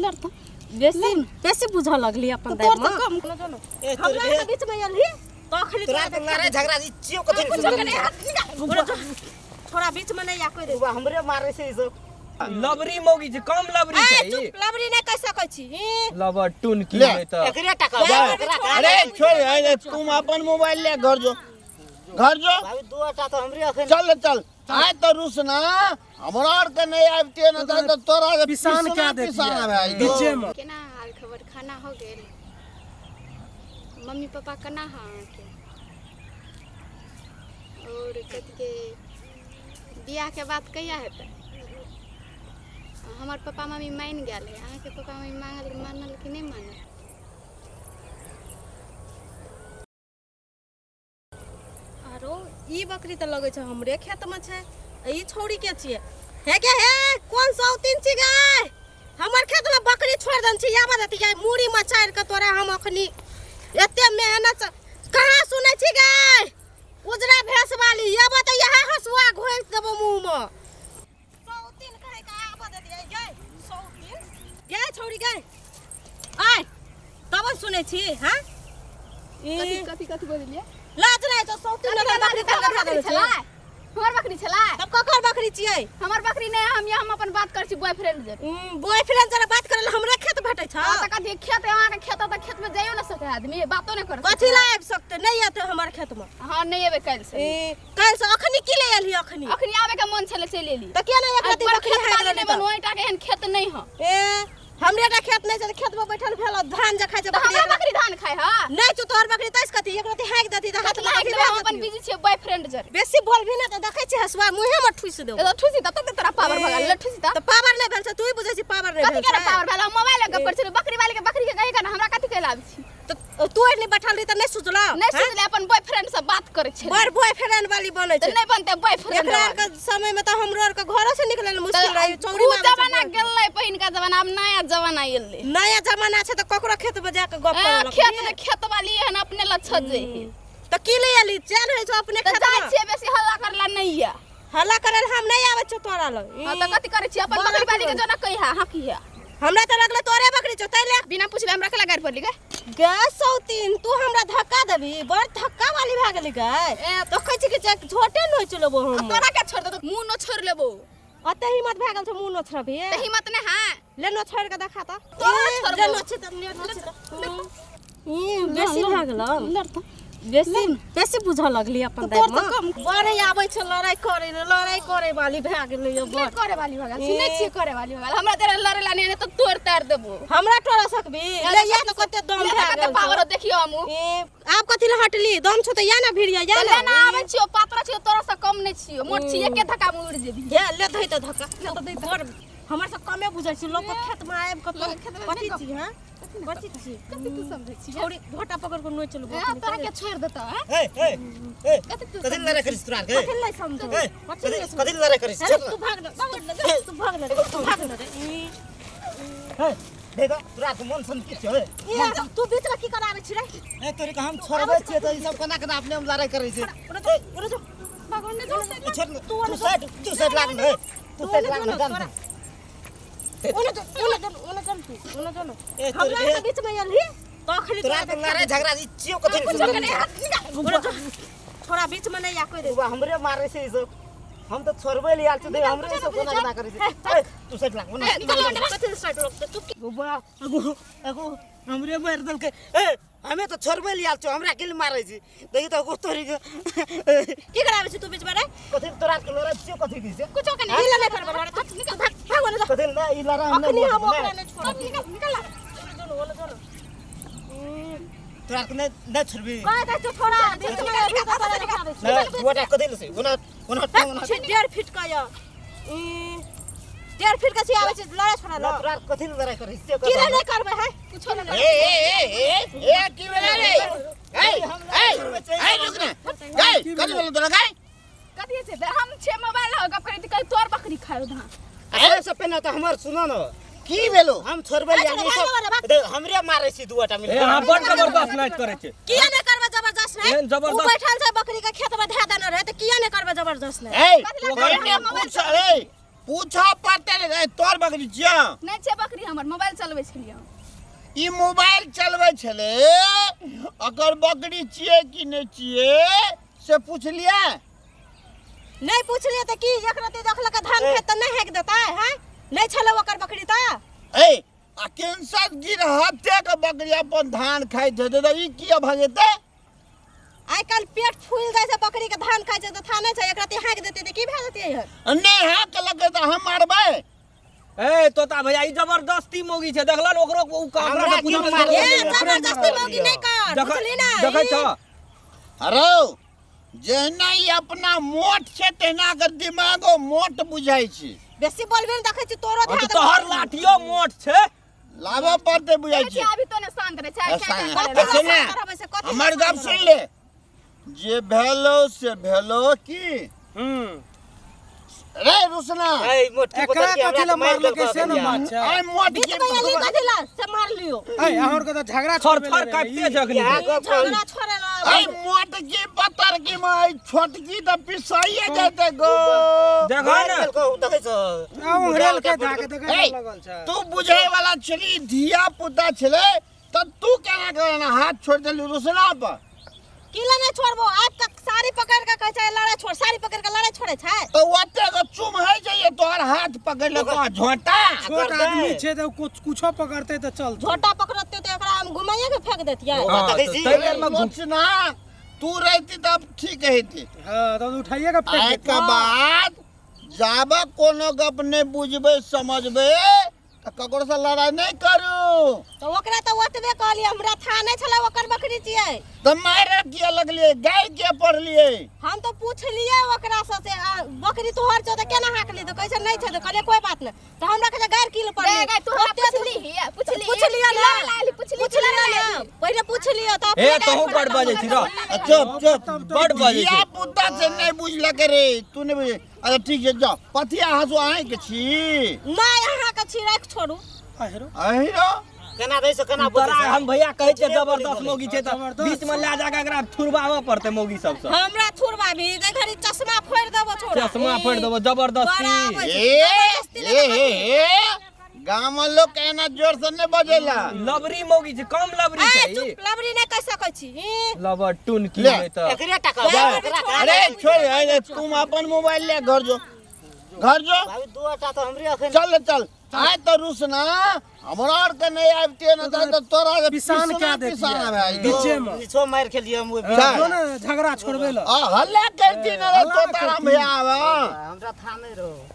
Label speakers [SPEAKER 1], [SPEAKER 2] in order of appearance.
[SPEAKER 1] लड़ता
[SPEAKER 2] बेसी बेसी बुझा लगली अपन दाई में कम चलो हमरा के बीच में आली तो खाली
[SPEAKER 3] तोरा तो लड़ाई झगड़ा इच्चियो कथि
[SPEAKER 2] थोड़ा बीच में नहीं आ कोई रे
[SPEAKER 3] हमरे मारे से सब
[SPEAKER 4] लबरी मौगी छै कम लबरी छै
[SPEAKER 2] लबरी नहीं कह सकै छी
[SPEAKER 4] लबर टून की है त
[SPEAKER 3] एकरे टका
[SPEAKER 5] अरे छोड़ तुम अपन मोबाइल ले घर जो
[SPEAKER 3] भाई दो टा तो हमरे अखन
[SPEAKER 5] चल आय तो रुसना हमरा और के नहीं आबते न तो तोरा के
[SPEAKER 4] पिसान क्या दे बीचे में
[SPEAKER 1] केना हाल खबर खाना हो गेल मम्मी पापा केना हां के और कथि के बियाह के बात कहिया हेतै हमार पापा मम्मी मान गेल है अहाँ के पापा मम्मी मानल कि नहीं मानल
[SPEAKER 2] आरो ई बकरी त लगे छै हमरे खेत में छै ई छौरी के छिए हे के हे कोन सौ तीन छी गाय हमर खेत में बकरी छोड़ दन छी याबा दती गाय मूड़ी मचार के तोरा हम अखनी एते मेहनत कहां सुनै छी गाय उजरा भैंस वाली याबा त यहां हसुआ घोल देबो मुंह में सौ तीन कहे का आबा दती गाय सौ तीन गाय छौरी गाय आय तब सुनै छी हां
[SPEAKER 1] कथि बोलिए
[SPEAKER 2] लाज नहीं तो सौ तीन बकरी का खा दे छै
[SPEAKER 1] हमार बकरी छला
[SPEAKER 2] तब ककर बकरी छियै
[SPEAKER 1] हमार बकरी नहीं हम अपन बात कर छी बॉयफ्रेंड जे
[SPEAKER 2] बॉयफ्रेंड जरा बात करे हमरे खेत भेटै छ
[SPEAKER 1] त कथि खेत अहाँ के खेत त खेत में जाइयो न सके आदमी बातो नहीं कर
[SPEAKER 2] कथि ला आबि सकते नहीं आते हमर खेत में
[SPEAKER 1] हां नहीं एबे काल से
[SPEAKER 2] काल से अखनी की ले आली अखनी
[SPEAKER 1] आवे के मन छले से ले ली
[SPEAKER 2] त किया नहीं एक राती बकरी खा गेल
[SPEAKER 1] नहीं बनोइटा के एहन खेत नहीं ह
[SPEAKER 2] ए हमरे टा खेत नहीं छै खेत में बैठल भेल धान जे खाइ छै
[SPEAKER 1] हमरा बकरी धान खाय ह
[SPEAKER 2] नहीं तो तोहर बकरी तइस कथि एक राती हाक देती त हाथ में
[SPEAKER 1] हम अपन बिजी छी बॉयफ्रेंड जर
[SPEAKER 2] बेसी बोलबी ना त देखै छी हसुआ मुंहे में ठुस देबो
[SPEAKER 1] तो ठुसी त तोरा पावर भगल ल ठुसी त
[SPEAKER 2] पावर नहीं भेल छ तू ही बुझै छी पावर नहीं
[SPEAKER 1] कथि
[SPEAKER 2] भेल
[SPEAKER 1] के पावर भेल मोबाइल के पर छी बकरी वाली के कहि के हमरा कथि के लाभ छी
[SPEAKER 2] त तू एनी बैठल रही त नहीं सोचला
[SPEAKER 1] नहीं सोचले अपन बॉयफ्रेंड से बात करे छै
[SPEAKER 2] बड़ बॉयफ्रेंड वाली बनै छै
[SPEAKER 1] नहीं बनते बॉयफ्रेंड
[SPEAKER 2] एकरा के समय में त हमरो और के घर से निकलल मुश्किल रही चौरी में
[SPEAKER 1] जमाना गेलै पहिन का जमाना अब नया जमाना एले
[SPEAKER 2] नया जमाना छै त ककरो खेत में जाके गप करलक
[SPEAKER 1] खेत वाली हन अपने लछ जे
[SPEAKER 2] त की ले आली चैन है जो अपने खेत
[SPEAKER 1] जाय
[SPEAKER 2] में
[SPEAKER 1] छै बेसी हल्ला करला नहीं या
[SPEAKER 2] हल्ला करल हम नहीं आवे छ तोरा लग
[SPEAKER 1] हां त कथि करे छी अपन बकरी वाली के जना कहिया हां की है
[SPEAKER 2] हमरा त लगले तोरे बकरी छ तैले
[SPEAKER 1] बिना पूछले हमरा कला गाड़ पड़ली
[SPEAKER 2] गैस सौतीन तू हमरा धक्का देबी बड़ धक्का वाली भ गेली गय तो कहै छी कि छोटे नय चलबो हम
[SPEAKER 1] तोरा के छोड़ दे मुंह न छोड़ लेबो
[SPEAKER 2] अते हिम्मत भ गेल छ मुंह न छोड़बी
[SPEAKER 1] त हिम्मत ने हां
[SPEAKER 2] ले न छोड़ के देखा त
[SPEAKER 1] ले
[SPEAKER 2] न छ त बेसी भ गेल
[SPEAKER 1] लड़ता
[SPEAKER 2] बेसी बेसी बुझा लगली अपन दाई में बड़े आबै छ लड़ाई करे वाली भ गेलै यो बड़
[SPEAKER 1] करे वाली भगल सुनै छी करे वाली भगल हमरा तेरे लड़े लाने ने तो तोड़ तार देबो
[SPEAKER 2] हमरा टोरा सकबी ले या त कते दम भ गेल
[SPEAKER 1] पावर देखियो हमू
[SPEAKER 2] आप कथि ल हटली दम छ त या ना भिड़िया या
[SPEAKER 1] ना ना आबै छियो पात्र छियो तोरा से कम नै छियो मोट छी एके धक्का में उड़ जेबी
[SPEAKER 2] हे ले धै त धक्का ले त बड़ हमर से कमे बुझै छी लोग खेत में आब के कथि छी हां कथि छी
[SPEAKER 1] कथि तू समझै छी
[SPEAKER 2] छोड़ी भोटा पकड़ के नोच चलबो
[SPEAKER 1] तोरा के छोड़ देता है
[SPEAKER 3] ए कथि लड़ाई करिस तोरा के
[SPEAKER 2] कथि नै समझो
[SPEAKER 3] कथि लड़ाई करिस
[SPEAKER 2] तू भाग न तू भाग न रे
[SPEAKER 3] देखो तोरा के मन सन की छै
[SPEAKER 2] तू बीच में की कराबै छी रे
[SPEAKER 3] ए तोरी के हम छोड़बै छियै त ई सब कोना कोना अपने हम लड़ाई करै छै
[SPEAKER 2] भगवान ने
[SPEAKER 3] छोड़ तू साइड लाग न तू साइड लाग न
[SPEAKER 2] ओने हमरा के बीच में आली तो खाली
[SPEAKER 3] तोरा के लड़ाई झगड़ा इच्चियो कथि
[SPEAKER 2] थोड़ा बीच में नहीं आ कोई रे
[SPEAKER 3] हमरे मारे से ई सब हम तो छोड़बै ले आल छ दे हमरे सब कोना कोना करै छै तू साइड लाग न
[SPEAKER 2] कथि साइड रोक तू
[SPEAKER 3] गोबा एगो हमरे मार दल के ए हमें तो छोड़बै ले आल छ हमरा के मारै छी देखि त गोस्तरी के
[SPEAKER 2] की कराबै छी तू बीच में रे
[SPEAKER 3] कथि तोरा के लड़ाई छियो कथि की छै
[SPEAKER 2] कुछ के नहीं ले करबा रे निकल भाग ओने जा
[SPEAKER 3] कथि ना ई लड़ाई हम
[SPEAKER 2] अखनी हम ओकरा ने छोड़ निकल ओने चलो
[SPEAKER 3] तोरा के न छोड़बी
[SPEAKER 2] कह दे तू थोड़ा बीच में अभी तो तोरा दिखाबै छी
[SPEAKER 3] ना गोटा कथि ले छै ओना
[SPEAKER 2] 1.5 फीट का या 1.5 फीट का छी आबै छै लड़ाई छोड़ा लो
[SPEAKER 3] तोरा कथि लड़ाई करै छै
[SPEAKER 2] की नहीं करबै है कुछ नहीं
[SPEAKER 5] ए की बेला रे ए रुक ना कथि बोल तोरा गाय
[SPEAKER 1] कथि छै हम छे मोबाइल गप करै त तोर बकरी खायो धा
[SPEAKER 3] अरे सब पहले तो हमर सुनो न
[SPEAKER 5] की भेलो
[SPEAKER 3] हम छोड़बै ले आनी सब हमरे मारै छी दुआटा मिल
[SPEAKER 4] हां बड़ जबरदस्त नाच करे छै
[SPEAKER 2] किया नहीं करबै जबरदस्त नहीं
[SPEAKER 4] जबरदस्त
[SPEAKER 2] उ बैठल छै बकरी के खेत में धा देने रहे त किया नहीं करबै जबरदस्त नहीं
[SPEAKER 5] ए कोई ने पूछ रे पूछा पड़ते रे तोर बकरी छिया
[SPEAKER 1] नहीं छे बकरी हमर मोबाइल चलबै छलियै
[SPEAKER 5] ई मोबाइल चलबै छले अगर बकरी छिए कि नहीं छिए से पूछलिए
[SPEAKER 2] नहीं पूछलिए त की एकरा ते देखल के धान खेत त नहीं हेक देता है नहीं छले ओकर बकरी त
[SPEAKER 5] ए आ कैंसर गिर हत्ते के बकरी अपन धान खाइ छै त ई किया भ जेतै
[SPEAKER 2] आइ काल पेट फूल जाय छै बकरी के धान खाय छै त थाने छै एकरा ते हेक देते त की भे जेतै है
[SPEAKER 5] नहीं हाक लगे त हम मारबै
[SPEAKER 4] ए तोता भैया ई जबरदस्ती मौगी छै देखला न ओकरो उ कामरा से पूछो
[SPEAKER 2] ए जबरदस्ती मौगी नहीं कर बुझली ना
[SPEAKER 4] देखै छ
[SPEAKER 5] अरे जेना ई अपना मोट छै तेना के दिमागो मोट बुझाइ छै
[SPEAKER 2] बेसी बोलबे न देखै छी तोरो धा
[SPEAKER 4] तो हर लाठियो मोट छै
[SPEAKER 5] लाबा पड़ते बुझाइ
[SPEAKER 1] छी
[SPEAKER 5] छै
[SPEAKER 1] अभी तो ने शांत रहे छै क्या
[SPEAKER 5] शांत।
[SPEAKER 1] क्या
[SPEAKER 5] सुन ले, हमर गप सुन ले जे भेलो से भेलो की रे रुसना
[SPEAKER 3] एकरा कथिला मारलो कैसे न मार छै
[SPEAKER 5] आई मोट
[SPEAKER 2] बीच
[SPEAKER 5] के
[SPEAKER 2] में ये कथिला से मार लियो
[SPEAKER 3] ए हमर के त झगड़ा
[SPEAKER 4] थर थर काटते जगनी
[SPEAKER 2] झगड़ा छोड़े ना
[SPEAKER 5] आई मोट की पत्थर की माई छोटकी त पिसाइए जाते गो
[SPEAKER 4] देखो ना
[SPEAKER 3] आउ रेल के जाके देखे
[SPEAKER 5] ए,
[SPEAKER 3] लगल छै
[SPEAKER 5] तू बुझे वाला छली धिया पुता छले त तू केना करना हाथ छोड़ देली रुसना पर
[SPEAKER 2] किला नहीं छोड़बो आज तक साड़ी पकड़ के कहै छै लड़ाई छोड़ साड़ी पकड़ के लड़ाई छोड़े छै
[SPEAKER 5] तो ओते के चुम है जाइए तोहर हाथ पकड़ ले को झोटा
[SPEAKER 3] छोट आदमी छै त कुछो पकड़ते त चल
[SPEAKER 2] झोटा पकड़ते तो एकरा हम घुमाइए के फेंक देतियै
[SPEAKER 4] हां तैयार में
[SPEAKER 5] रुसना तू रहती तब ठीक हेती
[SPEAKER 3] हां त उठाइए के
[SPEAKER 5] आय
[SPEAKER 3] फेंक
[SPEAKER 5] के बाद जाबे कोनो गप नहीं बुझबे समझबे त ककरो से लड़ाई नहीं करू
[SPEAKER 2] तो ओकरा तो ओतबे कहलिए हमरा था नहीं छले ओकर बकरी छियै
[SPEAKER 5] त मारे किया लगलिए गाय के पड़लिए
[SPEAKER 2] हम तो पूछलिए ओकरा से बकरी तोहर छ त केना हाकली तो कहै छै नहीं छै तो कहले कोई बात नहीं तो हमरा कहे गायर किलो पड़
[SPEAKER 1] रे गाय तू पूछली है
[SPEAKER 2] पूछलिए ना
[SPEAKER 1] लाली
[SPEAKER 2] पूछलिए ना पहले पूछलिए तो
[SPEAKER 4] ए तहु बड़ बाजे छी रो
[SPEAKER 5] चुप चुप
[SPEAKER 4] बड़ बाजे
[SPEAKER 5] धिया
[SPEAKER 4] छी
[SPEAKER 5] पुता से नहीं बुझलक रे तू नहीं बुझे अच्छा ठीक है जाओ पथिया हंसो आए के छी
[SPEAKER 2] मैं यहाँ का छी राख छोड़ू
[SPEAKER 3] हेरो
[SPEAKER 5] अहिरो
[SPEAKER 3] केना दै से केना
[SPEAKER 4] तोरा हम भैया कहै छै जबरदस्त मौगी छै त बीच में ला जाके एकरा थुरबावे पड़ते मौगी सब से
[SPEAKER 2] हमरा थुरबा भी जे घड़ी चश्मा फोड़ देबो छोड़ा
[SPEAKER 4] चश्मा फोड़ देबो जबरदस्ती
[SPEAKER 5] ए गांव में लोग कहना जोर से नहीं बजेला
[SPEAKER 4] लबरी मौगी छै कम लबरी
[SPEAKER 2] ए
[SPEAKER 4] छै ई
[SPEAKER 2] चुप लबरी नहीं कह सकै छी
[SPEAKER 4] लबर टुन की
[SPEAKER 5] ले।
[SPEAKER 4] में त
[SPEAKER 5] अरे छोड़ अरे तुम अपन मोबाइल ले घर जो चल चल आय तो रुसना हमरा और के नहीं आबते न तो तोरा के
[SPEAKER 3] पिसान क्या देती
[SPEAKER 5] पिसान भाई
[SPEAKER 3] बीचे में
[SPEAKER 6] नीचो मार के लिए मुंह
[SPEAKER 3] जो ना झगड़ा छोड़बे ल
[SPEAKER 5] हल्ला करती न रे तो तारा भैया आवा
[SPEAKER 6] हमरा था नहीं रहो